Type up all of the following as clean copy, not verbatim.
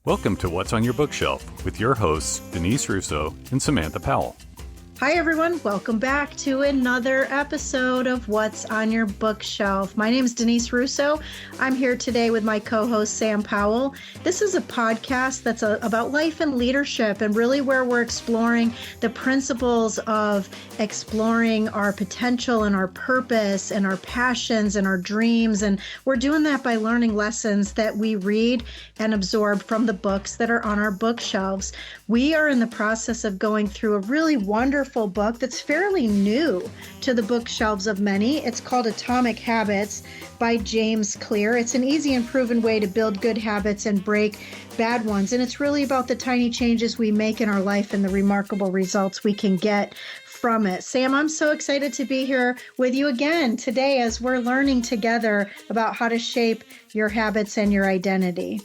Welcome to What's on Your Bookshelf with your hosts, Denise Russo and Samantha Powell. Hi, everyone. Welcome back to another episode of What's on Your Bookshelf. My name is Denise Russo. I'm here today with my co-host, Sam Powell. This is a podcast that's about life and leadership, and really where we're exploring the principles of exploring our potential and our purpose and our passions and our dreams. And we're doing that by learning lessons that we read and absorb from the books that are on our bookshelves. We are in the process of going through a really wonderful book that's fairly new to the bookshelves of many. It's called Atomic Habits by James Clear. It's an easy and proven way to build good habits and break bad ones. And it's really about the tiny changes we make in our life and the remarkable results we can get from it. Sam, I'm so excited to be here with you again today as we're learning together about how to shape your habits and your identity.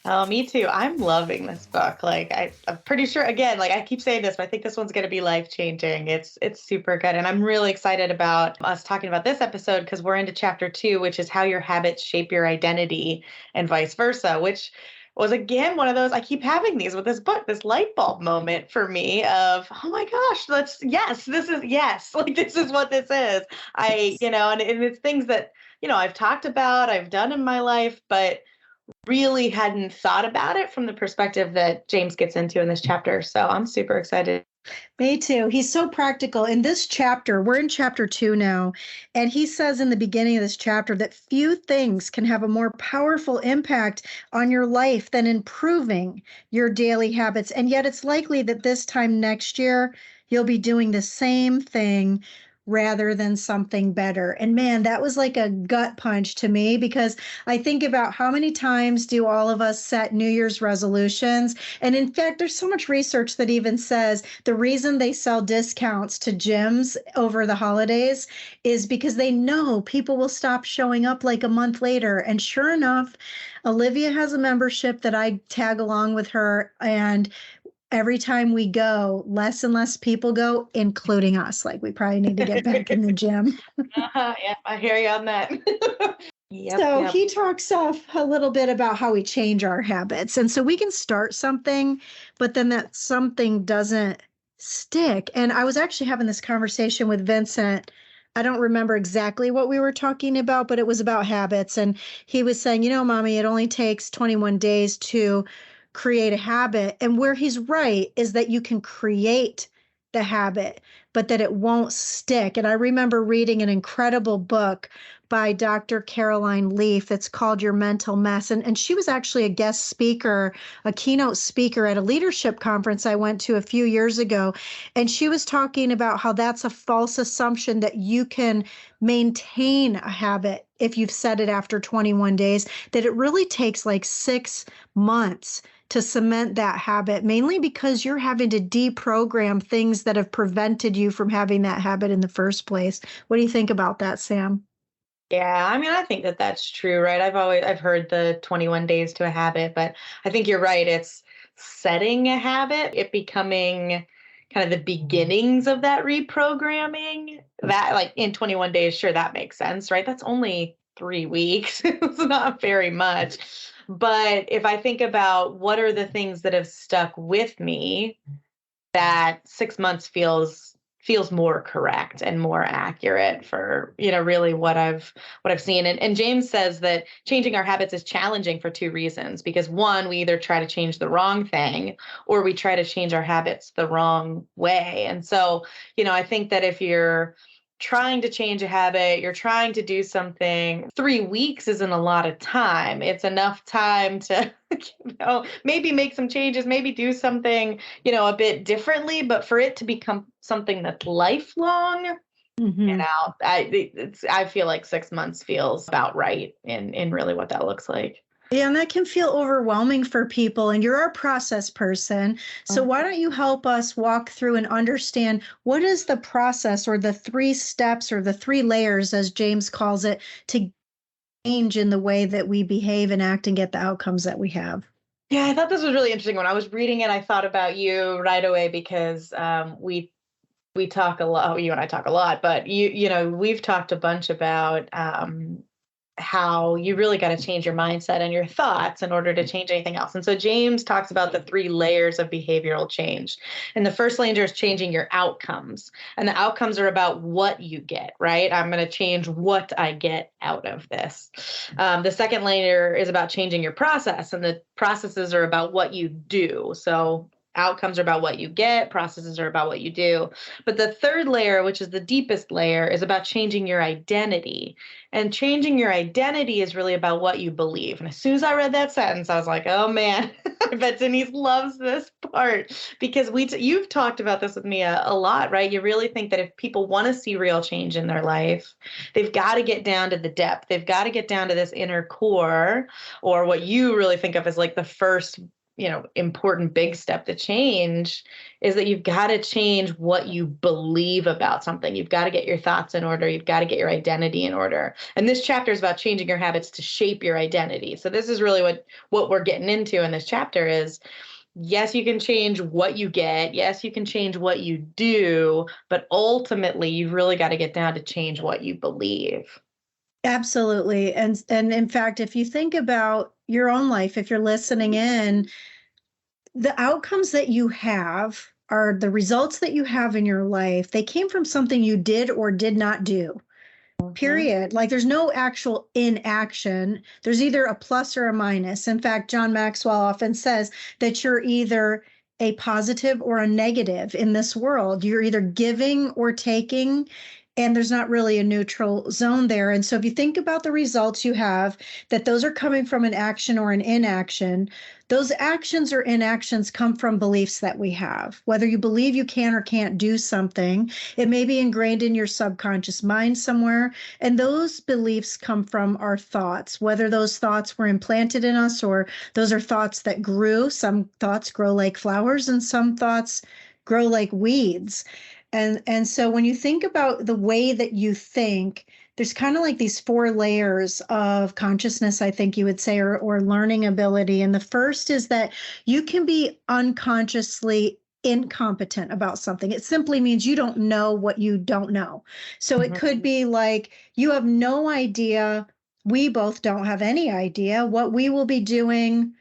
Oh, me too. I'm loving this book. I'm pretty sure, again, I keep saying this, but I think this one's going to be life-changing. It's super good. And I'm really excited about us talking about this episode because we're into chapter 2, which is how your habits shape your identity and vice versa, which was, again, one of those, I keep having these with this book, this light bulb moment for me of, oh my gosh, this is what this is. And it's things that, I've talked about, I've done in my life, but really hadn't thought about it from the perspective that James gets into in this chapter. So I'm super excited. Me too. He's so practical. In this chapter, we're in chapter 2 now, and he says in the beginning of this chapter that few things can have a more powerful impact on your life than improving your daily habits. And yet it's likely that this time next year, you'll be doing the same thing rather than something better. And man, that was like a gut punch to me because I think about how many times do all of us set New Year's resolutions? And in fact, there's so much research that even says the reason they sell discounts to gyms over the holidays is because they know people will stop showing up like a month later. And sure enough, Olivia has a membership that I tag along with her, and every time we go, less and less people go, including us. We probably need to get back in the gym. Yeah, I hear you on that. Yep. He talks a little bit about how we change our habits. And so we can start something, but then that something doesn't stick. And I was actually having this conversation with Vincent. I don't remember exactly what we were talking about, but it was about habits. And he was saying, Mommy, it only takes 21 days to create a habit. And where he's right is that you can create the habit, but that it won't stick. And I remember reading an incredible book by Dr. Caroline Leaf that's called Your Mental Mess. And she was actually a guest speaker, a keynote speaker at a leadership conference I went to a few years ago. And she was talking about how that's a false assumption that you can maintain a habit if you've set it after 21 days, that it really takes 6 months to cement that habit, mainly because you're having to deprogram things that have prevented you from having that habit in the first place. What do you think about that, Sam? Yeah, I think that that's true, right? I've heard the 21 days to a habit, but I think you're right. It's setting a habit, it becoming kind of the beginnings of that reprogramming that in 21 days, sure, that makes sense, right? That's only 3 weeks. It's not very much. But if I think about what are the things that have stuck with me, that 6 months feels more correct and more accurate for, really what I've seen. And James says that changing our habits is challenging for 2 reasons, because one, we either try to change the wrong thing or we try to change our habits the wrong way. And so, I think that if you're trying to change a habit, you're trying to do something, 3 weeks isn't a lot of time. It's enough time to, maybe make some changes, maybe do something, a bit differently, but for it to become something that's lifelong, I feel like 6 months feels about right in really what that looks like. Yeah, and that can feel overwhelming for people. And you're our process person. So why don't you help us walk through and understand what is the process or the 3 steps or the 3 layers, as James calls it, to change in the way that we behave and act and get the outcomes that we have? Yeah, I thought this was really interesting. When I was reading it, I thought about you right away because we talk a lot. You and I talk a lot, but we've talked a bunch about how you really got to change your mindset and your thoughts in order to change anything else. And so James talks about the 3 layers of behavioral change. And the first layer is changing your outcomes. And the outcomes are about what you get, right? I'm going to change what I get out of this. The second layer is about changing your process, and the processes are about what you do. So outcomes are about what you get, processes are about what you do. But the third layer, which is the deepest layer, is about changing your identity. And changing your identity is really about what you believe. And as soon as I read that sentence, I was like, oh man, I bet Denise loves this part, because you've talked about this with me a lot, right? You really think that if people want to see real change in their life, they've got to get down to the depth. They've got to get down to this inner core, or what you really think of as like the first important big step to change, is that you've got to change what you believe about something. You've got to get your thoughts in order. You've got to get your identity in order. And this chapter is about changing your habits to shape your identity. So this is really what we're getting into in this chapter is, yes, you can change what you get. Yes, you can change what you do, but ultimately you've really got to get down to change what you believe. Absolutely. And in fact, if you think about your own life, if you're listening in, the outcomes that you have are the results that you have in your life. They came from something you did or did not do. Period. Like there's no actual inaction. There's either a plus or a minus. In fact, John Maxwell often says that you're either a positive or a negative in this world. You're either giving or taking, and there's not really a neutral zone there. And so if you think about the results you have, that those are coming from an action or an inaction, those actions or inactions come from beliefs that we have. Whether you believe you can or can't do something, it may be ingrained in your subconscious mind somewhere. And those beliefs come from our thoughts, whether those thoughts were implanted in us or those are thoughts that grew. Some thoughts grow like flowers and some thoughts grow like weeds. And so when you think about the way that you think, there's kind of like these 4 layers of consciousness, I think you would say, or learning ability. And the first is that you can be unconsciously incompetent about something. It simply means you don't know what you don't know. So it could be like you have no idea. We both don't have any idea what we will be doing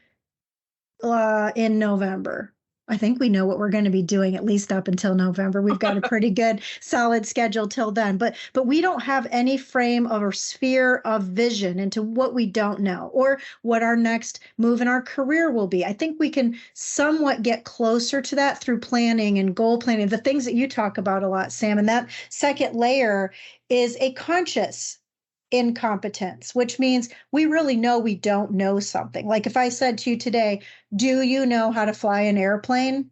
in November. I think we know what we're going to be doing at least up until November. We've got a pretty good solid schedule till then, but we don't have any frame of or sphere of vision into what we don't know or what our next move in our career will be. I think we can somewhat get closer to that through planning and goal planning, the things that you talk about a lot, Sam. And that second layer is a conscious incompetence, which means we really know we don't know something. Like if I said to you today, do you know how to fly an airplane?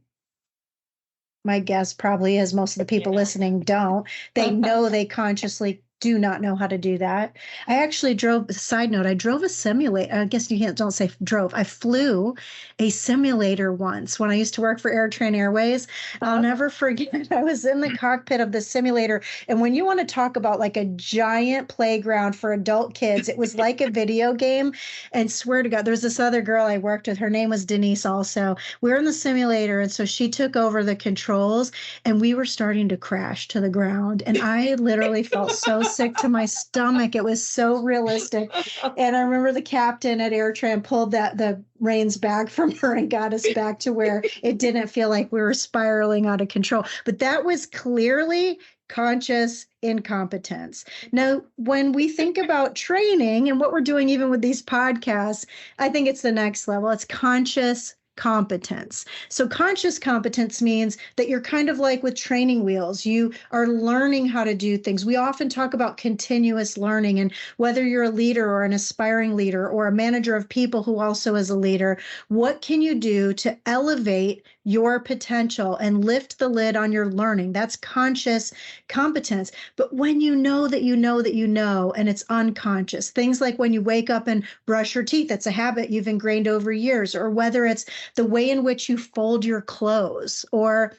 My guess probably is most of the people listening don't. They know they consciously do not know how to do that. I actually drove, side note, I drove a simulator. I guess you don't say drove. I flew a simulator once when I used to work for AirTran Airways. I'll never forget. I was in the cockpit of the simulator. And when you want to talk about like a giant playground for adult kids, it was like a video game. And swear to God, there's this other girl I worked with. Her name was Denise also. We were in the simulator. And so she took over the controls and we were starting to crash to the ground. And I literally felt so sick to my stomach. It was so realistic. And I remember the captain at AirTran pulled the reins back from her and got us back to where it didn't feel like we were spiraling out of control. But that was clearly conscious incompetence. Now, when we think about training and what we're doing even with these podcasts, I think it's the next level. It's conscious competence. So conscious competence means that you're kind of like with training wheels. You are learning how to do things. We often talk about continuous learning, and whether you're a leader or an aspiring leader or a manager of people who also is a leader, what can you do to elevate your potential and lift the lid on your learning? That's conscious competence. But when you know that you know that you know, and it's unconscious, things like when you wake up and brush your teeth, it's a habit you've ingrained over years, or whether it's the way in which you fold your clothes or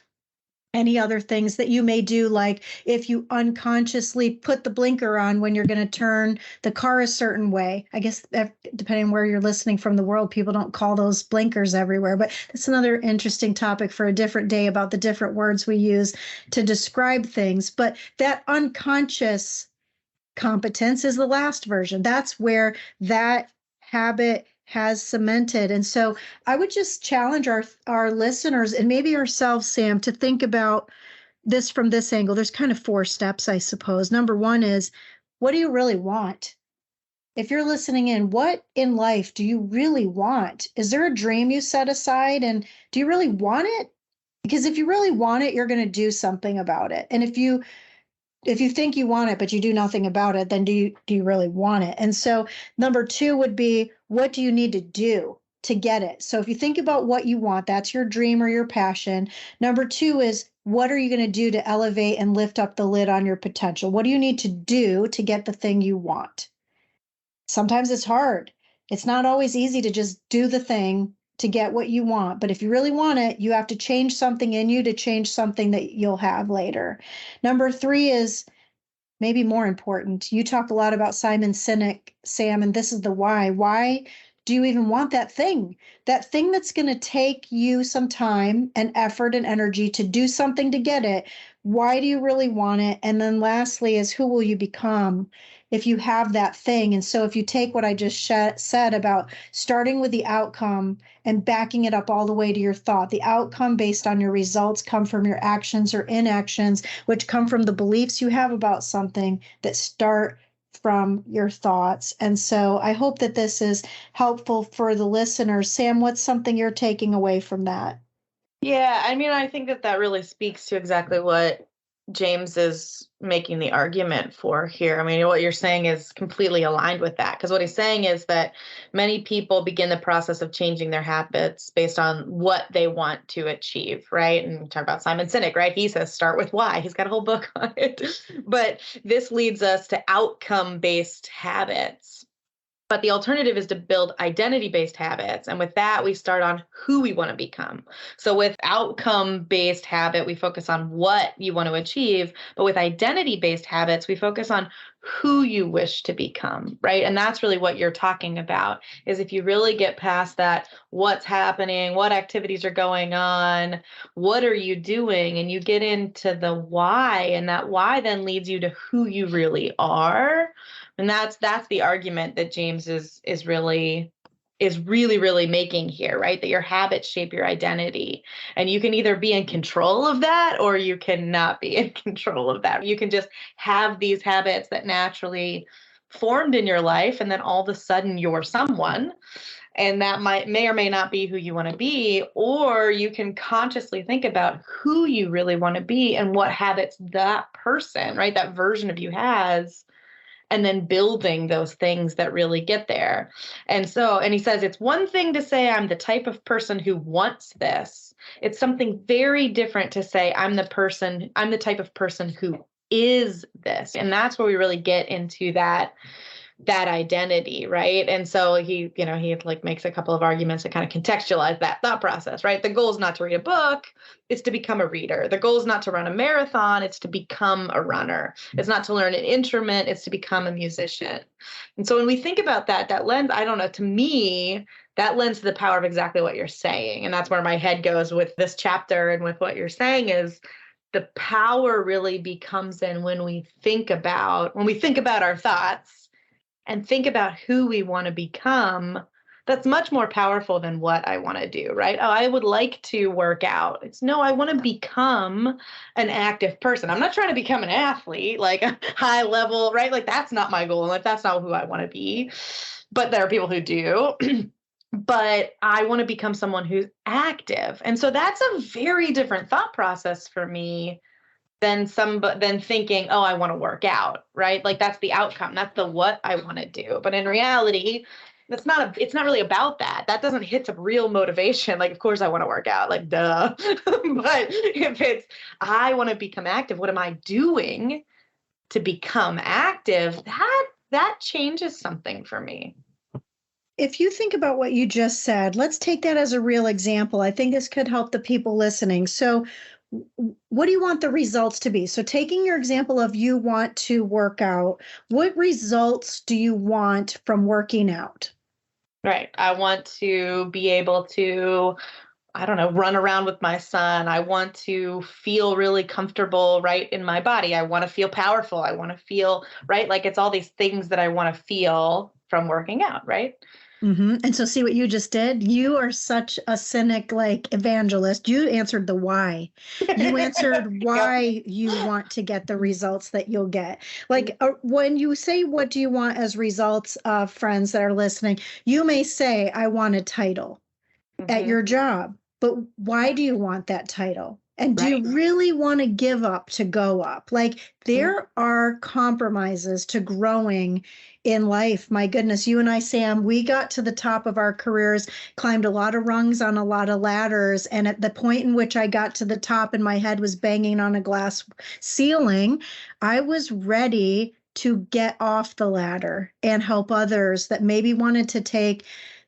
any other things that you may do, like if you unconsciously put the blinker on when you're going to turn the car a certain way. I guess depending on where you're listening from the world, people don't call those blinkers everywhere, but that's another interesting topic for a different day about the different words we use to describe things. But that unconscious competence is the last version. That's where that habit has cemented. And so I would just challenge our listeners and maybe ourselves, Sam, to think about this from this angle. There's kind of 4 steps, I suppose. Number 1 is, what do you really want? If you're listening in, what in life do you really want? Is there a dream you set aside, and do you really want it? Because if you really want it, you're going to do something about it. And if you think you want it, but you do nothing about it, then do you really want it? And so number 2 would be, what do you need to do to get it? So if you think about what you want, that's your dream or your passion. Number 2 is, what are you going to do to elevate and lift up the lid on your potential? What do you need to do to get the thing you want? Sometimes it's hard. It's not always easy to just do the thing to get what you want. But if you really want it, you have to change something in you to change something that you'll have later. Number 3 is maybe more important. You talk a lot about Simon Sinek, Sam, and this is the why. Why do you even want that thing? That thing that's going to take you some time and effort and energy to do something to get it. Why do you really want it? And then lastly is, who will you become if you have that thing? And so if you take what I just said about starting with the outcome and backing it up all the way to your thought, the outcome based on your results come from your actions or inactions, which come from the beliefs you have about something that start from your thoughts. And so I hope that this is helpful for the listeners. Sam, what's something you're taking away from that? Yeah, I mean, I think that really speaks to exactly what James is making the argument for here. I mean, what you're saying is completely aligned with that, because what he's saying is that many people begin the process of changing their habits based on what they want to achieve, right? And we talk about Simon Sinek, right? He says, start with why. He's got a whole book on it. But this leads us to outcome-based habits. But the alternative is to build identity-based habits. And with that, we start on who we want to become. So with outcome-based habit, we focus on what you want to achieve. But with identity-based habits, we focus on who you wish to become, right? And that's really what you're talking about, is if you really get past that, what's happening, what activities are going on, what are you doing, and you get into the why, and that why then leads you to who you really are. And that's the argument that James is really making here, right? That your habits shape your identity. And you can either be in control of that, or you cannot be in control of that. You can just have these habits that naturally formed in your life, and then all of a sudden you're someone. And that may or may not be who you want to be, or you can consciously think about who you really want to be and what habits that person, right, that version of you has, and then building those things that really get there. And he says, it's one thing to say, I'm the type of person who wants this. It's something very different to say, I'm the type of person who is this. And that's where we really get into that identity, right? And so he like makes a couple of arguments to kind of contextualize that thought process, right? The goal is not to read a book, it's to become a reader. The goal is not to run a marathon, it's to become a runner. It's not to learn an instrument, it's to become a musician. And so when we think about that lends, I don't know, to me, that lends to the power of exactly what you're saying. And that's where my head goes with this chapter and with what you're saying is, the power really becomes in when we think about our thoughts and think about who we want to become. That's much more powerful than what I want to do, right? Oh, I would like to work out. It's no, I want to become an active person. I'm not trying to become an athlete, like a high level, right? Like that's not my goal. Like that's not who I want to be. But there are people who do. But I want to become someone who's active. And so that's a very different thought process for me than thinking, oh, I want to work out, right? Like that's the outcome. That's the what I want to do. But in reality, it's not really about that. That doesn't hit some real motivation. Like, of course I want to work out, like, duh. But if it's, I want to become active, what am I doing to become active? That changes something for me. If you think about what you just said, let's take that as a real example. I think this could help the people listening. So what do you want the results to be? So taking your example of you want to work out, what results do you want from working out? Right. I want to be able to I don't know, run around with my son. I want to feel really comfortable, right, in my body. I want to feel powerful. I want to feel, right? Like it's all these things that I want to feel from working out, right? And so see what you just did? You are such a cynic, like evangelist. You answered the why. You answered Yep. why you want to get the results that you'll get. Like when you say, what do you want as results, friends that are listening, you may say, I want a title at Mhm. your job, but why do you want that title? And do Right. you really want to give up to go up? Like there are compromises to growing in life. My goodness, you and I, Sam, we got to the top of our careers, climbed a lot of rungs on a lot of ladders. And at the point in which I got to the top and my head was banging on a glass ceiling, I was ready to get off the ladder and help others that maybe wanted to take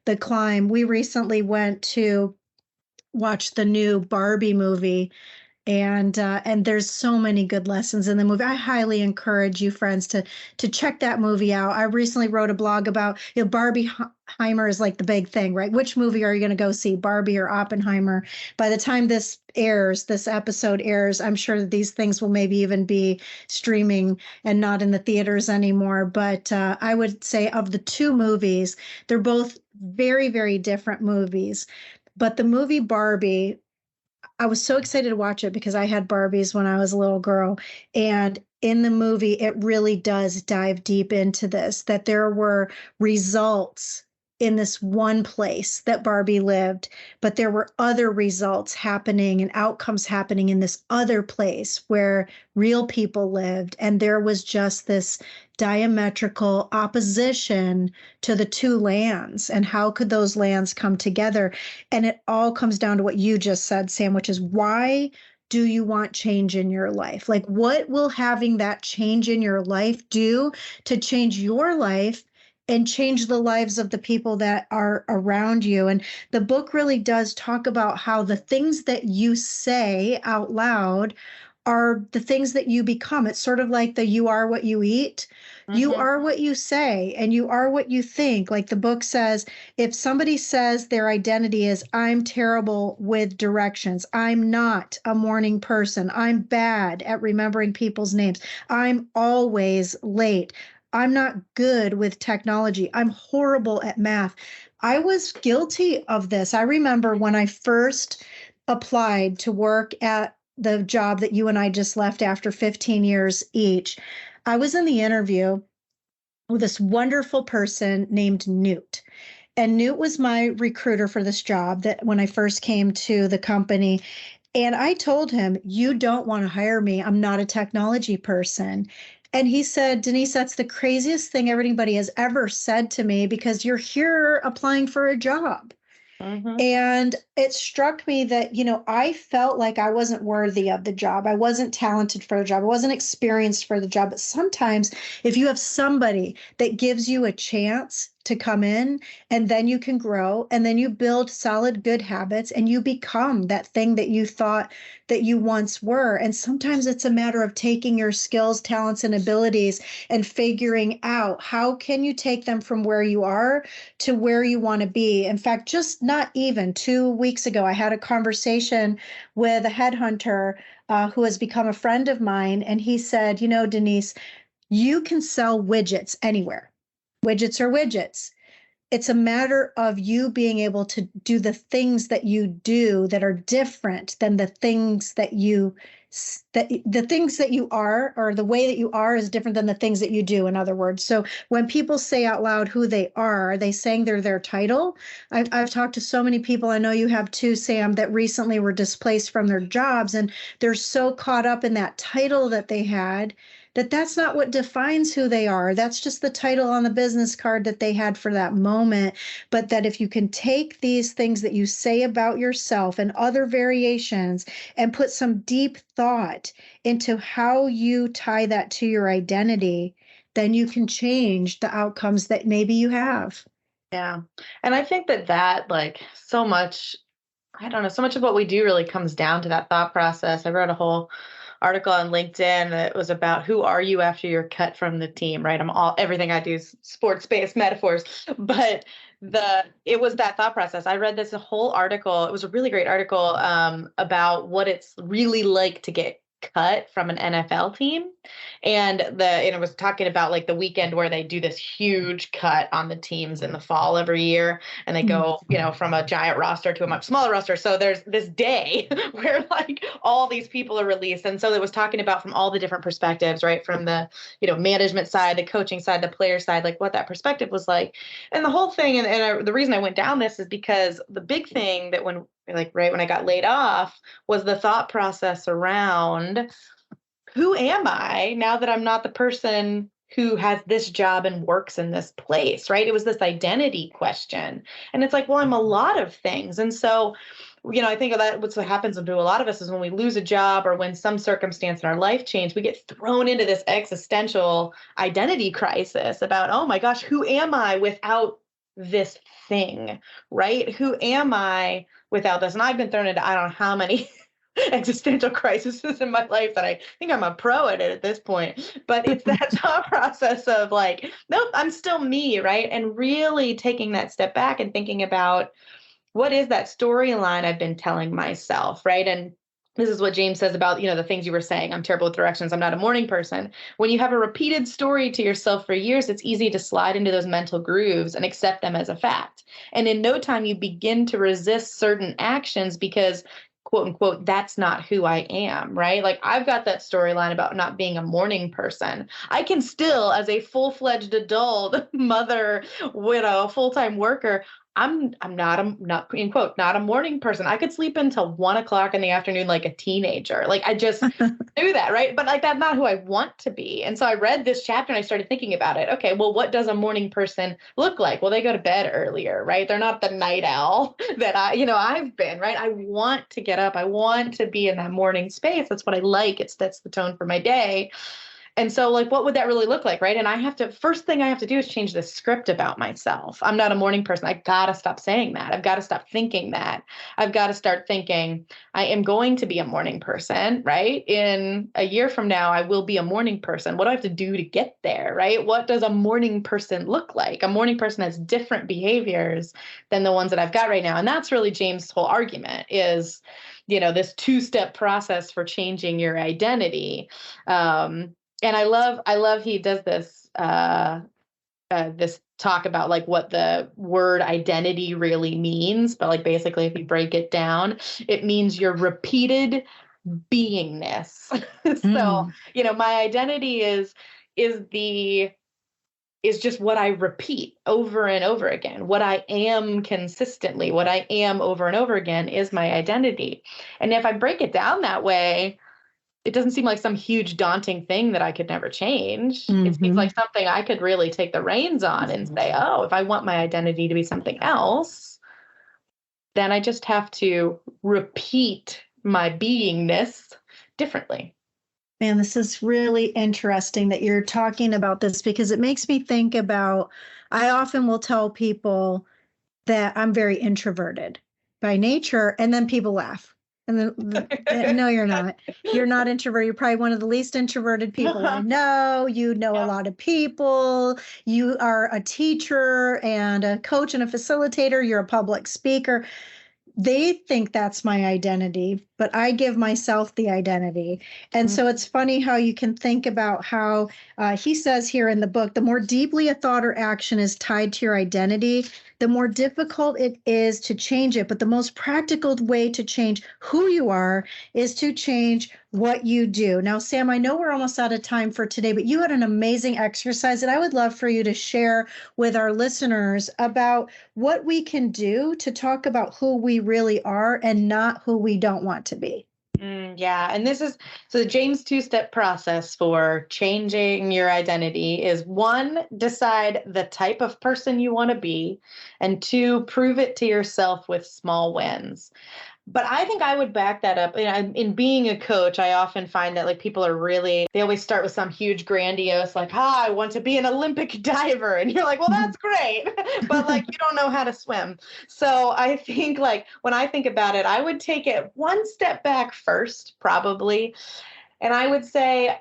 the climb. We recently went to watch the new Barbie movie, and there's so many good lessons in the movie. I highly encourage you, friends, to check that movie out. I recently wrote a blog about, Barbie Heimer is like the big thing, right? Which movie are you going to go see, Barbie or Oppenheimer? By the time this episode airs, I'm sure that these things will maybe even be streaming and not in the theaters anymore. But I would say of the two movies, they're both very, very different movies. But the movie Barbie, I was so excited to watch it because I had Barbies when I was a little girl. And in the movie, it really does dive deep into this, that there were results in this one place that Barbie lived, but there were other results happening and outcomes happening in this other place where real people lived. And there was just this diametrical opposition to the two lands. And how could those lands come together? And it all comes down to what you just said, Sam, which is, why do you want change in your life? Like, what will having that change in your life do to change your life and change the lives of the people that are around you? And the book really does talk about how the things that you say out loud are the things that you become. It's sort of like the you are what you eat. You Mhm. are what you say, and you are what you think. Like the book says, if somebody says their identity is, I'm terrible with directions, I'm not a morning person, I'm bad at remembering people's names, I'm always late, I'm not good with technology, I'm horrible at math. I was guilty of this. I remember when I first applied to work at the job that you and I just left after 15 years each. I was in the interview with this wonderful person named Newt. And Newt was my recruiter for this job that when I first came to the company. And I told him, you don't want to hire me. I'm not a technology person. And he said, Denise, that's the craziest thing everybody has ever said to me, because you're here applying for a job. Mhm. And it struck me that, I felt like I wasn't worthy of the job. I wasn't talented for the job. I wasn't experienced for the job. But sometimes if you have somebody that gives you a chance to come in, and then you can grow, and then you build solid, good habits, and you become that thing that you thought that you once were. And sometimes it's a matter of taking your skills, talents, and abilities and figuring out how can you take them from where you are to where you want to be. In fact, just not even 2 weeks ago, I had a conversation with a headhunter who has become a friend of mine. And he said, Denise, you can sell widgets anywhere. Widgets are widgets. It's a matter of you being able to do the things that you do that are different than the things that you are, or the way that you are is different than the things that you do, in other words. So when people say out loud who they are they saying they're their title? I've talked to so many people, I know you have too, Sam, that recently were displaced from their jobs, and they're so caught up in that title that they had, that that's not what defines who they are. That's just the title on the business card that they had for that moment. But that if you can take these things that you say about yourself and other variations and put some deep thought into how you tie that to your identity, then you can change the outcomes that maybe you have. Yeah. And I think that like so much, I don't know, so much of what we do really comes down to that thought process. I wrote a whole article on LinkedIn that was about who are you after you're cut from the team, right? Everything I do is sports-based metaphors, but it was that thought process. I read this whole article. It was a really great article about what it's really like to get cut from an NFL team. And it was talking about like the weekend where they do this huge cut on the teams in the fall every year. And they go, from a giant roster to a much smaller roster. So there's this day where like all these people are released. And so it was talking about from all the different perspectives, right? From the, management side, the coaching side, the player side, like what that perspective was like. And the whole thing, the reason I went down this is because the big thing that when I got laid off was the thought process around who am I now that I'm not the person who has this job and works in this place, right? It was this identity question. And it's like, well, I'm a lot of things. And so, I think that what's what happens to a lot of us is when we lose a job or when some circumstance in our life change, we get thrown into this existential identity crisis about, oh my gosh, who am I without this thing, right? Who am I without this? And I've been thrown into, I don't know how many existential crises in my life that I think I'm a pro at it at this point. But it's that thought process of like, nope, I'm still me, right? And really taking that step back and thinking about what is that storyline I've been telling myself, right? And this is what James says about, the things you were saying. I'm terrible with directions. I'm not a morning person. When you have a repeated story to yourself for years, it's easy to slide into those mental grooves and accept them as a fact. And in no time, you begin to resist certain actions because, quote unquote, that's not who I am, right? Like I've got that storyline about not being a morning person. I can still, as a full-fledged adult mother, widow, full-time worker, I'm not in quote, not a morning person. I could sleep until 1:00 in the afternoon like a teenager. Like I just do that, right? But like that's not who I want to be. And so I read this chapter and I started thinking about it. Okay, well, what does a morning person look like? Well, they go to bed earlier, right? They're not the night owl that I've been, right? I want to get up. I want to be in that morning space. That's what I like. That's the tone for my day. And so like, what would that really look like, right? And first thing I have to do is change the script about myself. I'm not a morning person. I got to stop saying that. I've got to stop thinking that. I've got to start thinking I am going to be a morning person, right? In a year from now, I will be a morning person. What do I have to do to get there, right? What does a morning person look like? A morning person has different behaviors than the ones that I've got right now. And that's really James' whole argument is, this two-step process for changing your identity. And I love he does this this talk about like what the word identity really means. But like basically, if you break it down, it means your repeated beingness. So, my identity is just what I repeat over and over again. What I am consistently, what I am over and over again is my identity. And if I break it down that way, it doesn't seem like some huge daunting thing that I could never change. Mm-hmm. It seems like something I could really take the reins on and say, oh, if I want my identity to be something else, then I just have to repeat my beingness differently. Man, this is really interesting that you're talking about this because it makes me think about, I often will tell people that I'm very introverted by nature, and then people laugh. And then, no, you're not. You're not introverted. You're probably one of the least introverted people I know. You know a lot of people. You are a teacher and a coach and a facilitator. You're a public speaker. They think that's my identity, but I give myself the identity. And so it's funny how you can think about how he says here in the book, the more deeply a thought or action is tied to your identity, the more difficult it is to change it. But the most practical way to change who you are is to change what you do. Now, Sam, I know we're almost out of time for today, but you had an amazing exercise that I would love for you to share with our listeners about what we can do to talk about who we really are and not who we don't want to be. Yeah. And this is, so the James two-step process for changing your identity is 1, decide the type of person you want to be, and 2, prove it to yourself with small wins. But I think I would back that up. In being a coach, I often find that like people are really, they always start with some huge grandiose, like, I want to be an Olympic diver. And you're like, well, that's great. But like, you don't know how to swim. So I think like when I think about it, I would take it one step back first, probably, And I would say,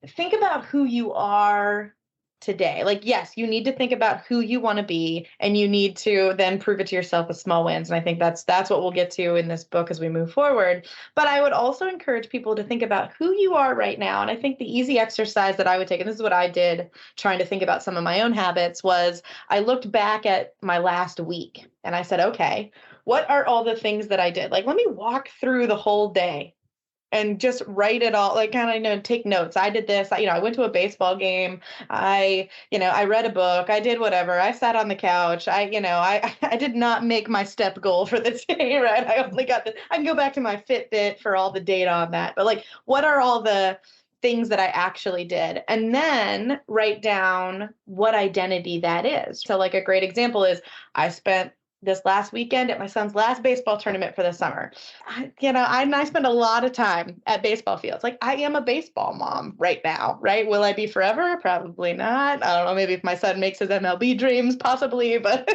think about who you are today. Like, yes, you need to think about who you want to be, and you need to then prove it to yourself with small wins. And I think that's what we'll get to in this book as we move forward. But I would also encourage people to think about who you are right now. And I think the easy exercise that I would take, and this is what I did trying to think about some of my own habits, was I looked back at my last week and I said, okay, what are all the things that I did? Like, let me walk through the whole day and just write it all, like kind of, take notes. I did this, I went to a baseball game. I read a book. I did whatever. I sat on the couch. I did not make my step goal for the day, right? I only got I can go back to my Fitbit for all the data on that. But like, what are all the things that I actually did? And then write down what identity that is. So like a great example is I spent this last weekend at my son's last baseball tournament for the summer. I spend a lot of time at baseball fields. Like, I am a baseball mom right now, right? Will I be forever? Probably not. I don't know. Maybe if my son makes his MLB dreams, possibly, but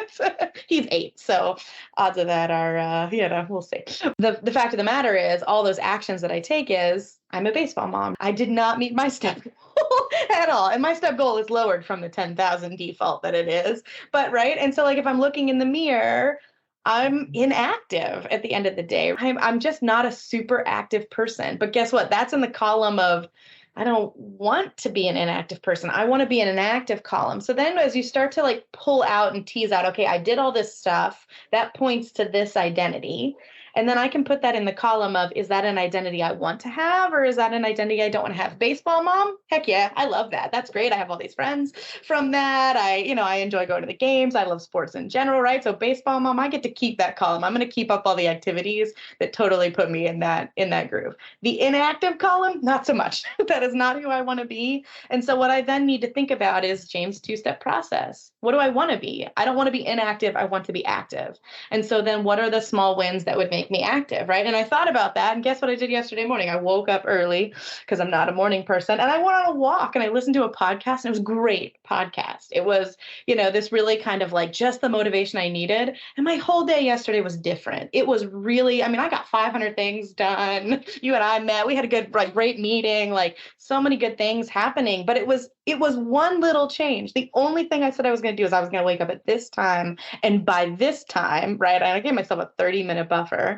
he's 8. So odds of that are, we'll see. The fact of the matter is, all those actions that I take is I'm a baseball mom. I did not meet my step goal at all. And my step goal is lowered from the 10,000 default that it is. But right. And so like, if I'm looking in the mirror, I'm inactive at the end of the day. I'm just not a super active person. But guess what? That's in the column of, I don't want to be an inactive person. I want to be in an active column. So then as you start to like pull out and tease out, okay, I did all this stuff that points to this identity. And then I can put that in the column of, is that an identity I want to have, or is that an identity I don't want to have? Baseball mom? Heck yeah, I love that. That's great. I have all these friends from that. I enjoy going to the games. I love sports in general, right? So baseball mom, I get to keep that column. I'm going to keep up all the activities that totally put me in that groove. The inactive column, not so much. That is not who I want to be. And so what I then need to think about is James' 2-step process. What do I want to be? I don't want to be inactive. I want to be active. And so then what are the small wins that would make me active, right? And I thought about that, and guess what I did yesterday morning? I woke up early because I'm not a morning person, and I went on a walk and I listened to a podcast, and it was a great podcast. It was, this really kind of like just the motivation I needed. And my whole day yesterday was different. It was really, I got 500 things done. You and I met, we had a good, great meeting, like so many good things happening, but it was one little change. The only thing I said I was going to do is I was going to wake up at this time, and by this time, right, I gave myself a 30-minute buffer.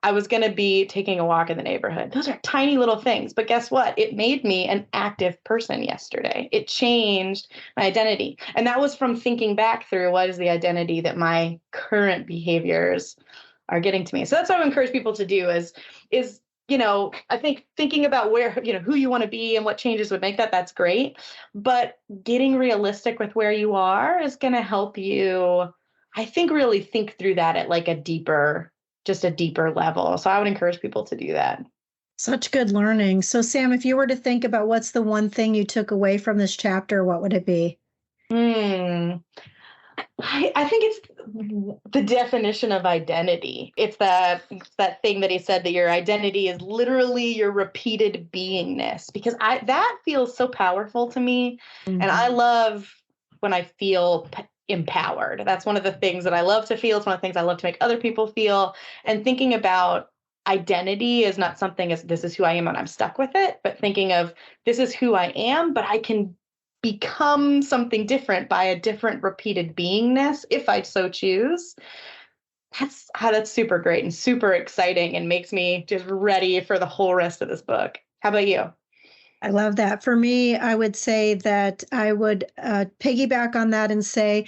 I was going to be taking a walk in the neighborhood. Those are tiny little things, but guess what? It made me an active person yesterday. It changed my identity. And that was from thinking back through, what is the identity that my current behaviors are getting to me? So that's what I would encourage people to do is I think thinking about where, who you want to be and what changes would make that, that's great. But getting realistic with where you are is going to help you, I think, really think through that at like a deeper level. So I would encourage people to do that. Such good learning. So Sam, if you were to think about what's the one thing you took away from this chapter, what would it be? I think it's the definition of identity. It's that thing that he said, that your identity is literally your repeated beingness, because that feels so powerful to me. Mm-hmm. And I love when I feel empowered. That's one of the things that I love to feel. It's one of the things I love to make other people feel. And thinking about identity is not something as this is who I am and I'm stuck with it, but thinking of this is who I am, but I can become something different by a different repeated beingness if I so choose. That's super great and super exciting and makes me just ready for the whole rest of this book. How about you? I love that. For me, I would say that I would piggyback on that and say,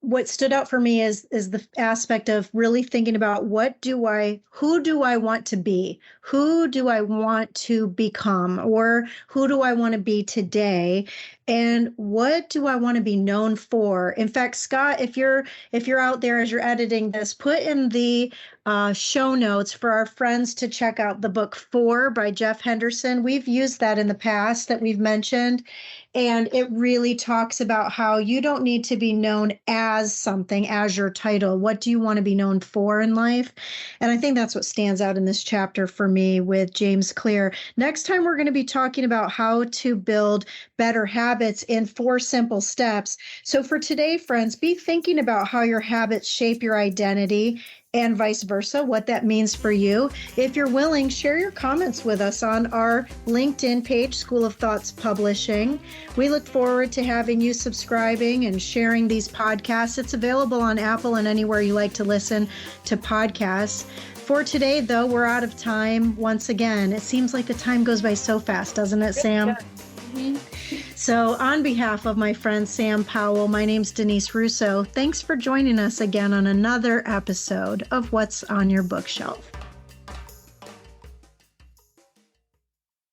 what stood out for me is the aspect of really thinking about who do I want to be? Who do I want to become? Or who do I want to be today? And what do I want to be known for? In fact, Scott, if you're out there as you're editing this, put in the show notes for our friends to check out the book 4 by Jeff Henderson. We've used that in the past that we've mentioned. And it really talks about how you don't need to be known as something, as your title. What do you want to be known for in life? And I think that's what stands out in this chapter for me with James Clear. Next time, we're going to be talking about how to build better habits habits in 4 simple steps. So for today, friends, be thinking about how your habits shape your identity and vice versa, what that means for you. If you're willing, share your comments with us on our LinkedIn page, School of Thoughts Publishing. We look forward to having you subscribing and sharing these podcasts. It's available on Apple and anywhere you like to listen to podcasts. For today, though, we're out of time once again. It seems like the time goes by so fast, doesn't it, Sam? Mm-hmm. So on behalf of my friend Sam Powell, my name's Denise Russo. Thanks for joining us again on another episode of What's on Your Bookshelf.